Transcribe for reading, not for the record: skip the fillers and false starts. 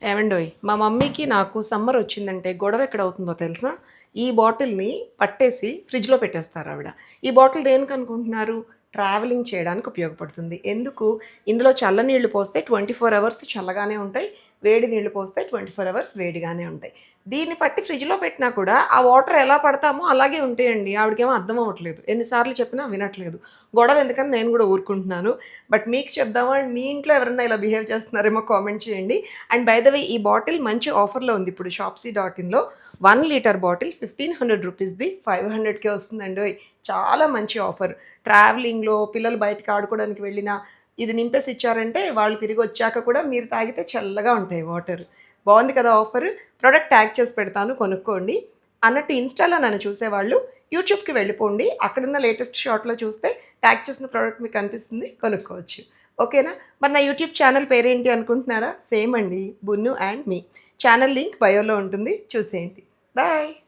ఏవండోయ్ మా మమ్మీకి నాకు సమ్మర్ వచ్చిందంటే గొడవ ఎక్కడ అవుతుందో తెలుసా? ఈ బాటిల్‌ని పట్టేసి ఫ్రిడ్జ్‌లో పెట్టేస్తారు ఆవిడ. ఈ బాటిల్ దేనికి అనుకుంటున్నారు? ట్రావెలింగ్ చేయడానికి ఉపయోగపడుతుంది. ఎందుకు? ఇందులో చల్ల నీళ్లు పోస్తే 24 అవర్స్ చల్లగానే ఉంటాయి. వేడి నీళ్లు పోస్తే 24 అవర్స్ వేడిగానే ఉంటాయి. దీన్ని పట్టి ఫ్రిడ్జ్‌లో పెట్టినా కూడా ఆ వాటర్ ఎలా పడతామో అలాగే ఉంటాయండి. ఆవిడకేమో అర్థం అవ్వట్లేదు. ఎన్ని సార్లు చెప్పినా వినట్లేదు. గొడవ ఎందుకని నేను కూడా ఊరుకుంటున్నాను. బట్ మీకు చెప్దామా మీ ఇంట్లో ఎవరైనా ఇలా బిహేవ్ చేస్తున్నారేమో కామెంట్ చేయండి. అండ్ బై ద వే ఈ బాటిల్ మంచి ఆఫర్‌లో ఉంది ఇప్పుడు షాప్సీ.ఇన్‌లో 1 లీటర్ బాటిల్ 1500 రూపీస్‌ది 500కే వస్తుందండోయ్! చాలా మంచి ఆఫర్. ట్రావెలింగ్‌లో పిల్లలు బయటకి ఆడుకోవడానికి వెళ్ళినా ఇది నింపేసి ఇచ్చారంటే వాళ్ళు తిరిగొచ్చాక కూడా మీరు తాగితే చల్లగా ఉంటాయి వాటర్. బావుంది కదా ఆఫర్. ప్రొడక్ట్ ట్యాగ్ చేసి పెడతాను కొనుక్కోండి. అన్నట్టు ఇన్‌స్టాలో నన్ను చూసేవాళ్ళు యూట్యూబ్‌కి వెళ్ళిపోండి. అక్కడున్న లేటెస్ట్ షార్ట్‌లో చూస్తే ట్యాగ్ చేసిన ప్రొడక్ట్ మీకు కనిపిస్తుంది కొనుక్కోవచ్చు. ఓకేనా? మరి నా యూట్యూబ్ ఛానల్ పేరేంటి అనుకుంటున్నారా? సేమ్ అండి. బున్ను అండ్ మీ. ఛానల్ లింక్ బయోలో ఉంటుంది చూసేయండి. బాయ్.